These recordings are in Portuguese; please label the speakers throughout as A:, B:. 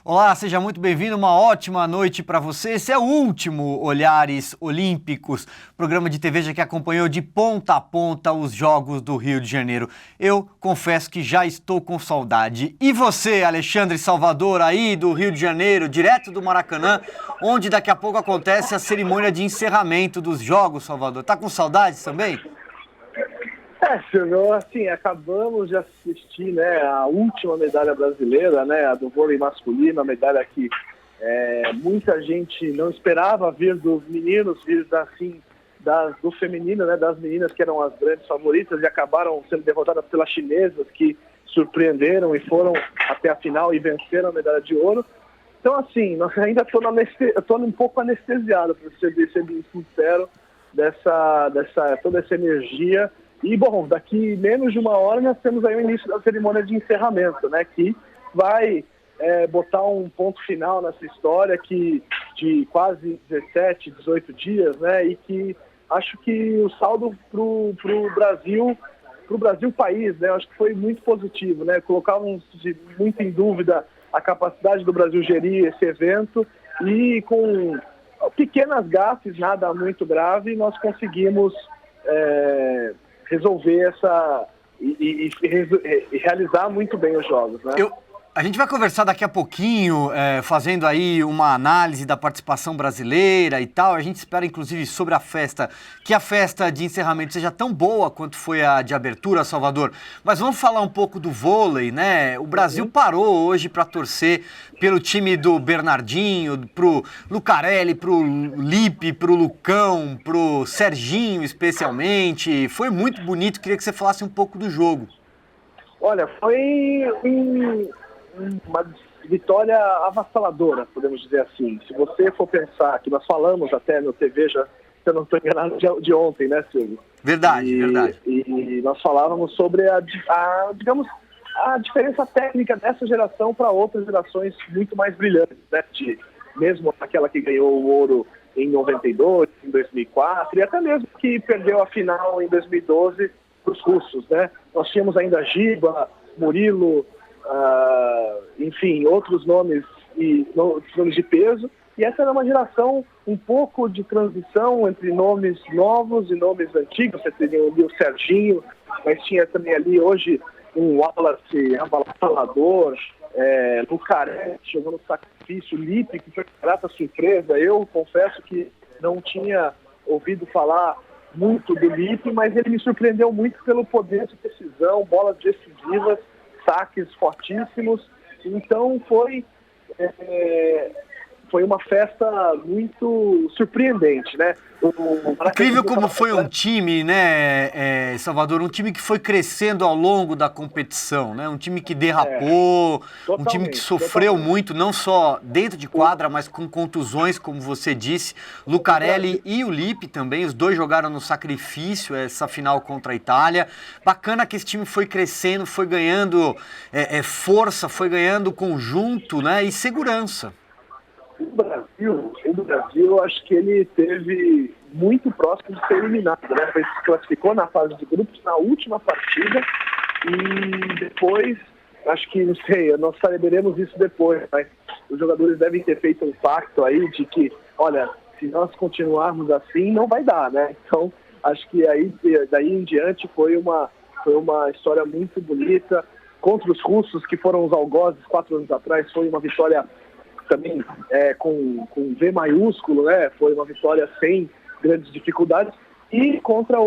A: Olá, seja muito bem-vindo, uma ótima noite para você. Esse é o último Olhares Olímpicos, programa de TV que acompanhou de ponta a ponta os Jogos do Rio de Janeiro. Eu confesso que já estou com saudade. E você, Alexandre Salvador, aí do Rio de Janeiro, direto do Maracanã, onde daqui a pouco acontece a cerimônia de encerramento dos Jogos, Salvador. Tá com saudades também?
B: Silvio, assim, acabamos de assistir, né, a última medalha brasileira, né, a do vôlei masculino, a medalha que muita gente não esperava vir dos meninos, do feminino, né, das meninas que eram as grandes favoritas e acabaram sendo derrotadas pelas chinesas, que surpreenderam e foram até a final e venceram a medalha de ouro. Então, assim, nós ainda estou um pouco anestesiado, para ser bem sincero, toda essa energia. E, bom, daqui menos de uma hora nós temos aí o início da cerimônia de encerramento, né, que vai botar um ponto final nessa história de quase 17, 18 dias, né, e que acho que o saldo pro Brasil país, né, acho que foi muito positivo, né, colocávamos muito em dúvida a capacidade do Brasil gerir esse evento e com pequenas gafes, nada muito grave, nós conseguimos resolver e realizar muito bem os jogos, né?
A: A gente vai conversar daqui a pouquinho, fazendo aí uma análise da participação brasileira e tal. A gente espera, inclusive, sobre a festa, que a festa de encerramento seja tão boa quanto foi a de abertura, Salvador. Mas vamos falar um pouco do vôlei, né? O Brasil parou hoje para torcer pelo time do Bernardinho, pro Lucarelli, pro Lipe, pro Lucão, pro Serginho especialmente. Foi muito bonito, queria que você falasse um pouco do jogo.
B: Olha, foi uma vitória avassaladora, podemos dizer assim. Se você for pensar, que nós falamos até no TV, se eu não estou enganado, de ontem, né, Silvio?
A: Verdade.
B: E nós falávamos sobre a diferença técnica dessa geração para outras gerações muito mais brilhantes, né? Mesmo aquela que ganhou o ouro em 92, em 2004, e até mesmo que perdeu a final em 2012 para os russos, né? Nós tínhamos ainda Giba, Murilo, enfim, outros nomes de peso, e essa era uma geração um pouco de transição entre nomes novos e nomes antigos. Você teria ali o Serginho, mas tinha também ali hoje um Wallace avassalador, Lucarelli jogando sacrifício, Lipe, que foi grata surpresa. Eu confesso que não tinha ouvido falar muito do Lipe, mas ele me surpreendeu muito pelo poder de decisão, bolas decisivas, saques fortíssimos. Então foi uma festa muito surpreendente, né?
A: Incrível como foi um time, né, Salvador? Um time que foi crescendo ao longo da competição, né? Um time que derrapou, um time que sofreu muito, não só dentro de quadra, mas com contusões, como você disse. Lucarelli e o Lipe também, os dois jogaram no sacrifício essa final contra a Itália. Bacana que esse time foi crescendo, foi ganhando força, foi ganhando conjunto, né, e segurança.
B: O Brasil, acho que ele teve muito próximo de ser eliminado, né? Ele se classificou na fase de grupos na última partida e depois, acho que, não sei, nós saberemos isso depois, mas os jogadores devem ter feito um pacto aí de que, olha, se nós continuarmos assim, não vai dar, né? Então, acho que daí em diante foi uma história muito bonita. Contra os russos, que foram os algozes 4 anos atrás, foi uma vitória também com V maiúsculo, né? Foi uma vitória sem grandes dificuldades. E contra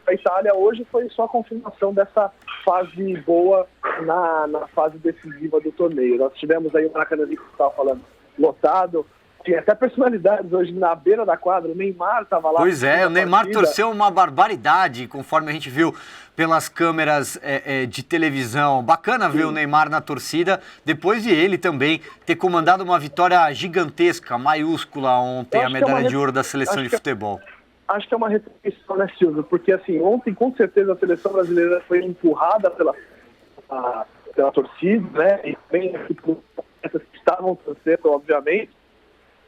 B: a Itália hoje foi só a confirmação dessa fase boa na fase decisiva do torneio. Nós tivemos aí o Maracanã, que estava falando, lotado. Tinha até personalidades hoje na beira da quadra. O Neymar estava lá.
A: Pois é, o Neymar torceu uma barbaridade, conforme a gente viu pelas câmeras de televisão. Bacana ver o Neymar na torcida, depois de ele também ter comandado uma vitória gigantesca, maiúscula ontem, a medalha de ouro da seleção de futebol.
B: Acho que é uma repetição, né, Silvio? Porque assim, ontem com certeza a seleção brasileira foi empurrada pela torcida, né? E também que estavam torcendo, obviamente.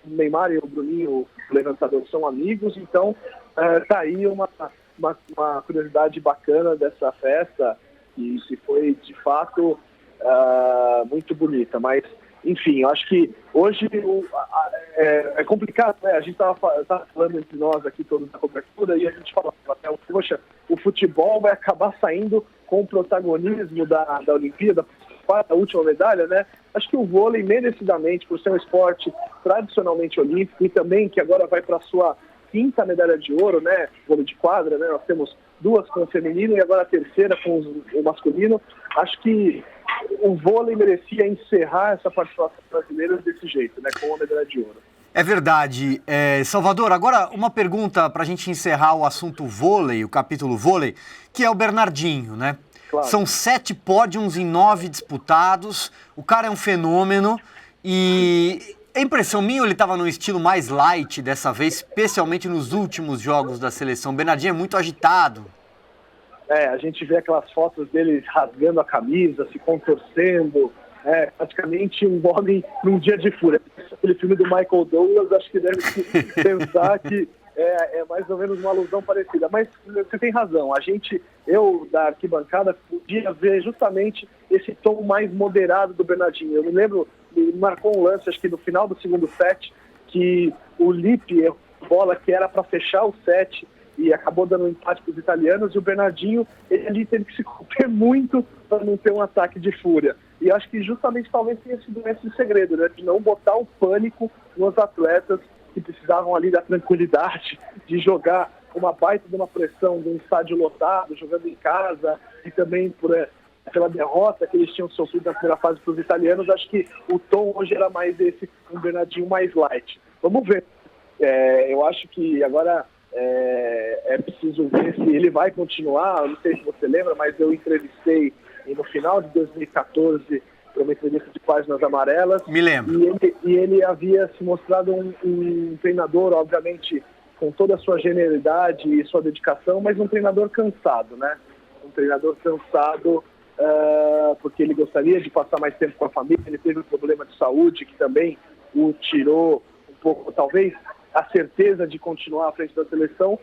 B: O Neymar e o Bruninho, o levantador, são amigos, então tá aí uma curiosidade bacana dessa festa, e se foi de fato muito bonita, mas enfim, eu acho que hoje é complicado, né? A gente estava falando entre nós aqui todos da cobertura e a gente falava até, poxa, o futebol vai acabar saindo com o protagonismo da Olimpíada, a última medalha, né? Acho que o vôlei, merecidamente, por ser um esporte tradicionalmente olímpico e também que agora vai para a sua 5ª medalha de ouro, né? Vôlei de quadra, né? Nós temos 2 com o feminino e agora a 3ª com o masculino. Acho que o vôlei merecia encerrar essa participação brasileira desse jeito, né? Com a medalha de ouro.
A: É verdade. Salvador, agora uma pergunta para a gente encerrar o assunto vôlei, o capítulo vôlei, que é o Bernardinho, né? Claro. São 7 pódiums em 9 disputados, o cara é um fenômeno e a impressão minha, ele estava num estilo mais light dessa vez, especialmente nos últimos jogos da seleção. O Bernardinho é muito agitado.
B: A gente vê aquelas fotos dele rasgando a camisa, se contorcendo, praticamente um homem num dia de fúria. Aquele filme do Michael Douglas, acho que deve pensar que é mais ou menos uma alusão parecida. Mas você tem razão, eu da arquibancada podia ver justamente esse tom mais moderado do Bernardinho. Eu me lembro, ele marcou um lance, acho que no final do 2º set, que o Lippe errou a bola que era para fechar o set e acabou dando um empate para os italianos, e o Bernardinho, ele ali teve que se conter muito para não ter um ataque de fúria. E acho que justamente talvez tenha sido esse o segredo, né? De não botar o pânico nos atletas que precisavam ali da tranquilidade de jogar uma baita de uma pressão de um estádio lotado, jogando em casa, e também pela derrota que eles tinham sofrido na primeira fase para os italianos. Acho que o tom hoje era mais esse, um Bernardinho mais light. Vamos ver. Eu acho que agora é preciso ver se ele vai continuar. Eu não sei se você lembra, mas eu entrevistei no final de 2014 para uma entrevista de Páginas Amarelas.
A: Me lembro.
B: E ele havia se mostrado um treinador, obviamente, com toda a sua genialidade e sua dedicação, mas um treinador cansado, né? Um treinador cansado porque ele gostaria de passar mais tempo com a família. Ele teve um problema de saúde que também o tirou um pouco, talvez, a certeza de continuar à frente da seleção.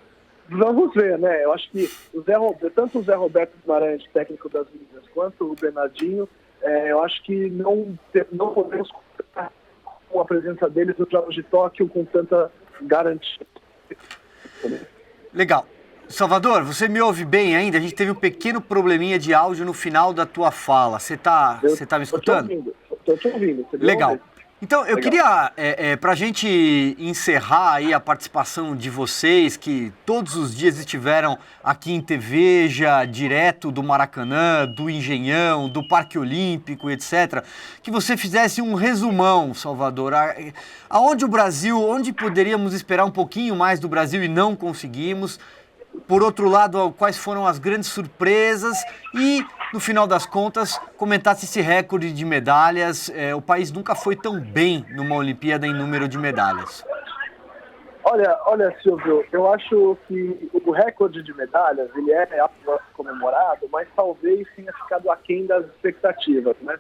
B: Vamos ver, né? Eu acho que tanto o Zé Roberto Guimarães, técnico das meninas, quanto o Bernardinho, eu acho que não podemos contar com a presença deles nos Jogos de Tóquio com tanta garantia.
A: Legal. Salvador, você me ouve bem ainda? A gente teve um pequeno probleminha de áudio no final da tua fala. Você tá me escutando?
B: Estou te ouvindo.
A: Legal. Então, eu queria, para a gente encerrar aí a participação de vocês, que todos os dias estiveram aqui em Teveja, direto do Maracanã, do Engenhão, do Parque Olímpico, etc., que você fizesse um resumão, Salvador, onde poderíamos esperar um pouquinho mais do Brasil e não conseguimos. Por outro lado, quais foram as grandes surpresas e, no final das contas, comentasse esse recorde de medalhas. O país nunca foi tão bem numa Olimpíada em número de medalhas.
B: Olha, Silvio, eu acho que o recorde de medalhas, ele é comemorado, mas talvez tenha ficado aquém das expectativas, né?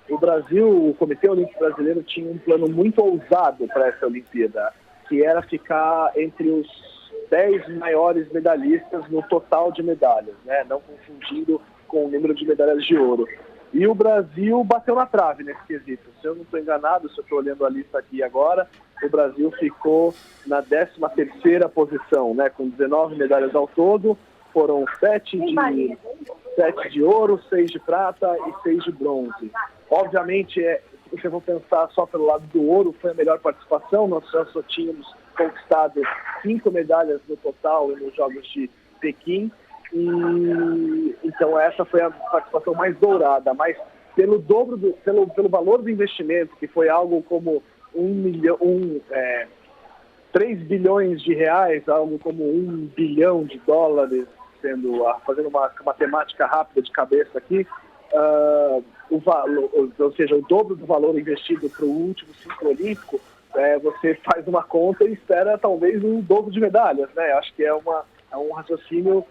B: O Brasil, o Comitê Olímpico Brasileiro tinha um plano muito ousado para essa Olimpíada, que era ficar entre os 10 maiores medalhistas no total de medalhas, né? Não confundindo com o número de medalhas de ouro. E o Brasil bateu na trave nesse quesito. Se eu não estou enganado, se eu estou olhando a lista aqui agora, o Brasil ficou na 13ª posição, né? Com 19 medalhas ao todo. Foram 7 de ouro, 6 de prata e 6 de bronze. Obviamente, se eu vou pensar só pelo lado do ouro, foi a melhor participação. Nós só tínhamos conquistado 5 medalhas no total nos Jogos de Pequim, e então essa foi a participação mais dourada, mas pelo valor do investimento, que foi algo como 3 bilhões de reais, algo como 1 bilhão de dólares, fazendo uma matemática rápida de cabeça aqui, ou seja, o dobro do valor investido para o último ciclo olímpico. Você faz uma conta e espera talvez um dobro de medalhas, né? Acho que é um raciocínio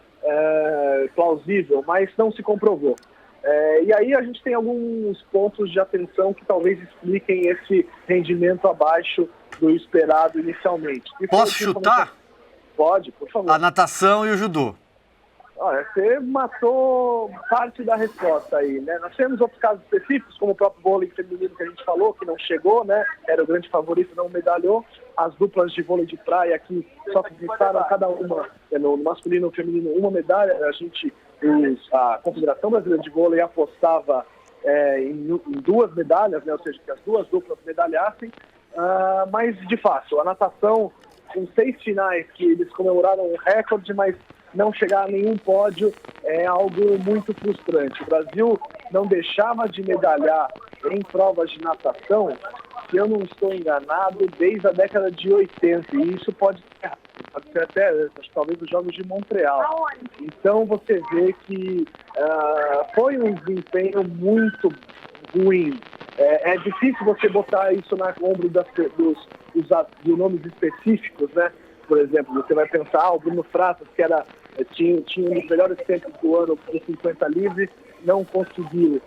B: plausível, mas não se comprovou. E aí a gente tem alguns pontos de atenção que talvez expliquem esse rendimento abaixo do esperado inicialmente.
A: Posso chutar?
B: Pode, por favor.
A: A natação e o judô.
B: Olha, você matou parte da resposta aí, né? Nós temos outros casos específicos, como o próprio vôlei feminino que a gente falou, que não chegou, né? Era o grande favorito, não medalhou. As duplas de vôlei de praia que só conquistaram cada uma, no masculino e no feminino, uma medalha. A Confederação Brasileira de Vôlei apostava em 2 medalhas, né? Ou seja, que as 2 duplas medalhassem. Mas, de fato, a natação, com 6 finais que eles comemoraram um recorde, mas não chegar a nenhum pódio é algo muito frustrante. O Brasil não deixava de medalhar em provas de natação, se eu não estou enganado, desde a década de 80. E isso pode ser até, talvez, os Jogos de Montreal. Então você vê que foi um desempenho muito ruim. É difícil você botar isso na ombro dos nomes específicos, né? Por exemplo, você vai pensar, o Bruno Fratas, que tinha um dos melhores tempos do ano com 50 livre, não conseguiu.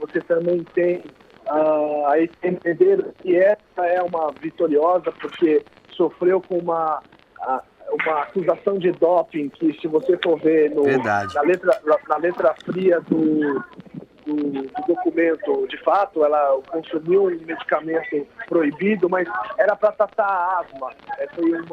B: Você também tem a Etienne Medeiros, que essa é uma vitoriosa, porque sofreu com uma acusação de doping, que se você for ver na letra fria do documento, de fato, ela consumiu um medicamento proibido, mas era para tratar a asma. Foi um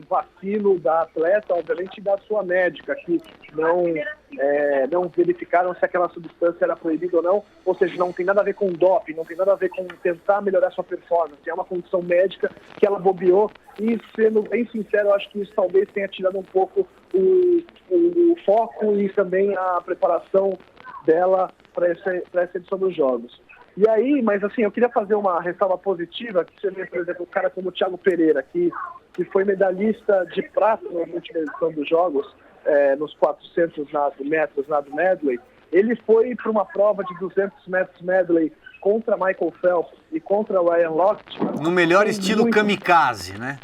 B: vacilo da atleta, obviamente, da sua médica, que não verificaram se aquela substância era proibida ou seja, não tem nada a ver com doping, não tem nada a ver com tentar melhorar sua performance, é uma condição médica que ela bobeou, e sendo bem sincero, eu acho que isso talvez tenha tirado um pouco o foco e também a preparação dela para essa edição dos Jogos. E aí, mas assim, eu queria fazer uma ressalva positiva, que você vê, por exemplo, um cara como o Thiago Pereira, que foi medalhista de prata na última edição dos Jogos, nos 400 metros nado medley. Ele foi para uma prova de 200 metros medley contra Michael Phelps e contra Ryan Lochte.
A: No melhor estilo kamikaze, né?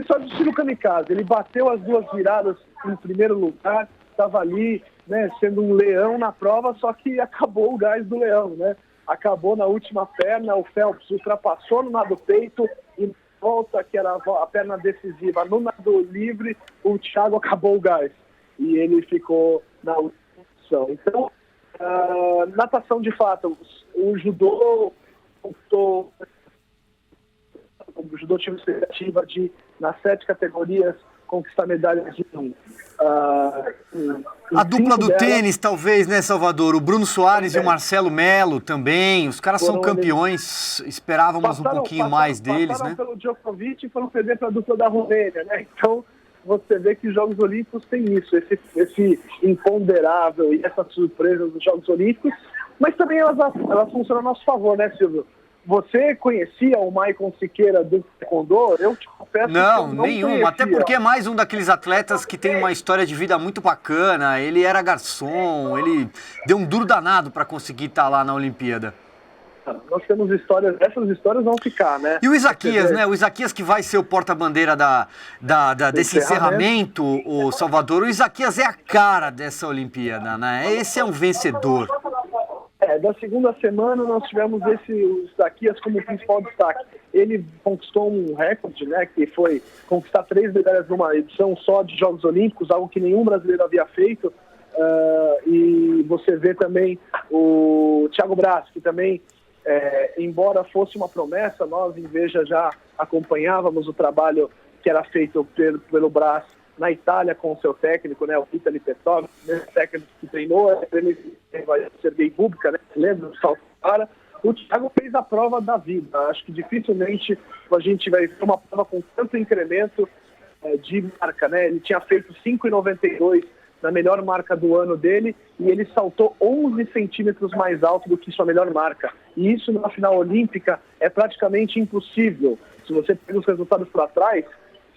B: Só de estilo kamikaze. Ele bateu as 2 viradas em primeiro lugar, estava ali, né, sendo um leão na prova, só que acabou o gás do leão, né? Acabou na última perna, o Phelps ultrapassou no nado peito e volta, que era a perna decisiva, no nado livre, o Thiago acabou o gás e ele ficou na última posição. Então, natação, de fato, o judô tinha uma expectativa de, nas 7 categorias, conquistar medalhas de
A: a dupla do tênis, talvez, né, Salvador? O Bruno Soares e o Marcelo Melo também. Os caras são campeões, esperávamos um pouquinho mais deles, né?
B: Passaram pelo Djokovic e foram perder para a dupla da Romênia, né? Então, você vê que os Jogos Olímpicos têm isso, esse imponderável e essa surpresa dos Jogos Olímpicos, mas também elas funcionam a nosso favor, né, Silvio? Você conhecia o Maicon Siqueira do Taekwondo? Eu te confesso que eu não
A: nenhum.
B: Conhecia.
A: Até porque é mais um daqueles atletas que tem uma história de vida muito bacana. Ele era garçom, ele deu um duro danado para conseguir estar lá na Olimpíada.
B: Nós temos histórias, essas histórias vão ficar, né?
A: E o Isaquias, né? O Isaquias que vai ser o porta-bandeira desse encerramento, o Salvador. O Isaquias é a cara dessa Olimpíada, né? Esse é um vencedor.
B: Da segunda semana nós tivemos o Isaquias como principal destaque. Ele conquistou um recorde, né, que foi conquistar 3 medalhas numa edição só de Jogos Olímpicos, algo que nenhum brasileiro havia feito. E você vê também o Thiago Braz, que também, embora fosse uma promessa, nós em Veja já acompanhávamos o trabalho que era feito pelo Braz na Itália com o seu técnico, né, o Vitaly Petrov, o técnico que treinou a Sergei Bubka, né, lembra do salto para. O Thiago fez a prova da vida. Acho que dificilmente a gente vai ver uma prova com tanto incremento de marca, né? Ele tinha feito 5,92 na melhor marca do ano dele e ele saltou 11 centímetros mais alto do que sua melhor marca. E isso na final olímpica é praticamente impossível. Se você pega os resultados para trás,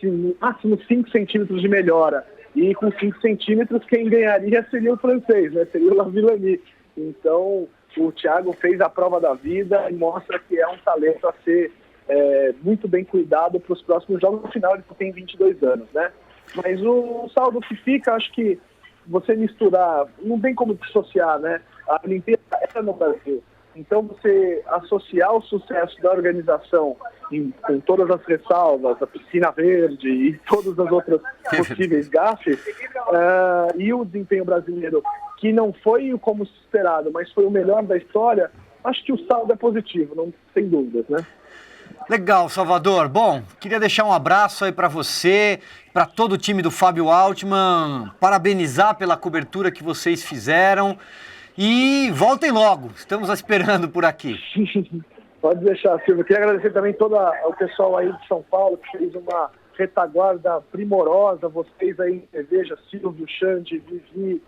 B: no máximo 5 centímetros de melhora. E com 5 centímetros, quem ganharia seria o francês, né? Seria o Lavillenie. Então, o Thiago fez a prova da vida e mostra que é um talento a ser muito bem cuidado para os próximos jogos. No final, ele tem 22 anos, né? Mas o saldo que fica, acho que você misturar, não tem como dissociar, né? A Olimpíada era no Brasil. Então, você associar o sucesso da organização com todas as ressalvas, a piscina verde e todas as outras possíveis gafes, e o desempenho brasileiro, que não foi como esperado, mas foi o melhor da história, acho que o saldo é positivo, não sem dúvidas, né?
A: Legal, Salvador. Bom, queria deixar um abraço aí para você, para todo o time do Fábio Altman, parabenizar pela cobertura que vocês fizeram e voltem logo, estamos esperando por aqui.
B: Pode deixar, Silvio. Queria agradecer também todo o pessoal aí de São Paulo que fez uma retaguarda primorosa, vocês aí em Cerveja, Silvio, Xande, Vivi,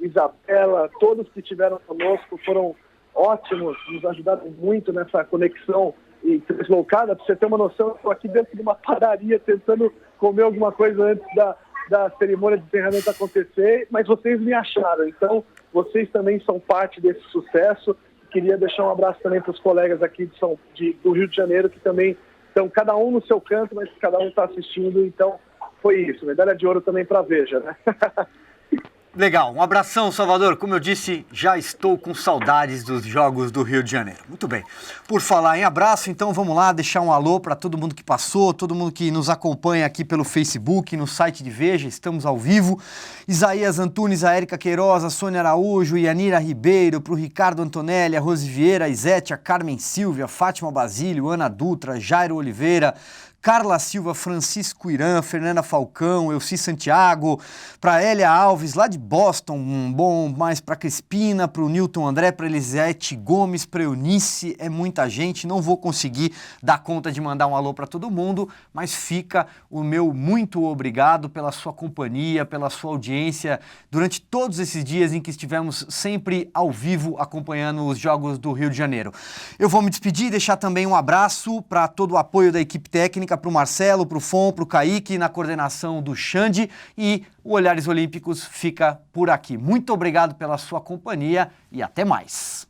B: Isabela, todos que estiveram conosco foram ótimos, nos ajudaram muito nessa conexão e deslocada. Para você ter uma noção, eu estou aqui dentro de uma padaria tentando comer alguma coisa antes da cerimônia de encerramento acontecer, mas vocês me acharam, então vocês também são parte desse sucesso. Queria deixar um abraço também para os colegas aqui do Rio de Janeiro, que também estão cada um no seu canto, mas cada um está assistindo, então foi isso, medalha de ouro também para a Veja, né?
A: Legal, um abração, Salvador. Como eu disse, já estou com saudades dos Jogos do Rio de Janeiro. Muito bem. Por falar em abraço, então vamos lá deixar um alô para todo mundo que passou, todo mundo que nos acompanha aqui pelo Facebook, no site de Veja, estamos ao vivo. Isaías Antunes, a Érica Queiroz, a Sônia Araújo, Yanira Ribeiro, para o Ricardo Antonelli, a Rose Vieira, a Izete, a Carmen Silvia, Fátima Basílio, Ana Dutra, Jairo Oliveira, Carla Silva, Francisco Irã, Fernanda Falcão, Elci Santiago, para Elia Alves, lá de Boston, um bom mais para Crispina, para o Newton André, para Elisete Gomes, para Eunice, é muita gente, não vou conseguir dar conta de mandar um alô para todo mundo, mas fica o meu muito obrigado pela sua companhia, pela sua audiência, durante todos esses dias em que estivemos sempre ao vivo acompanhando os Jogos do Rio de Janeiro. Eu vou me despedir e deixar também um abraço para todo o apoio da equipe técnica, para o Marcelo, para o Fon, para o Kaique, na coordenação do Xande, e o Olhares Olímpicos fica por aqui. Muito obrigado pela sua companhia e até mais.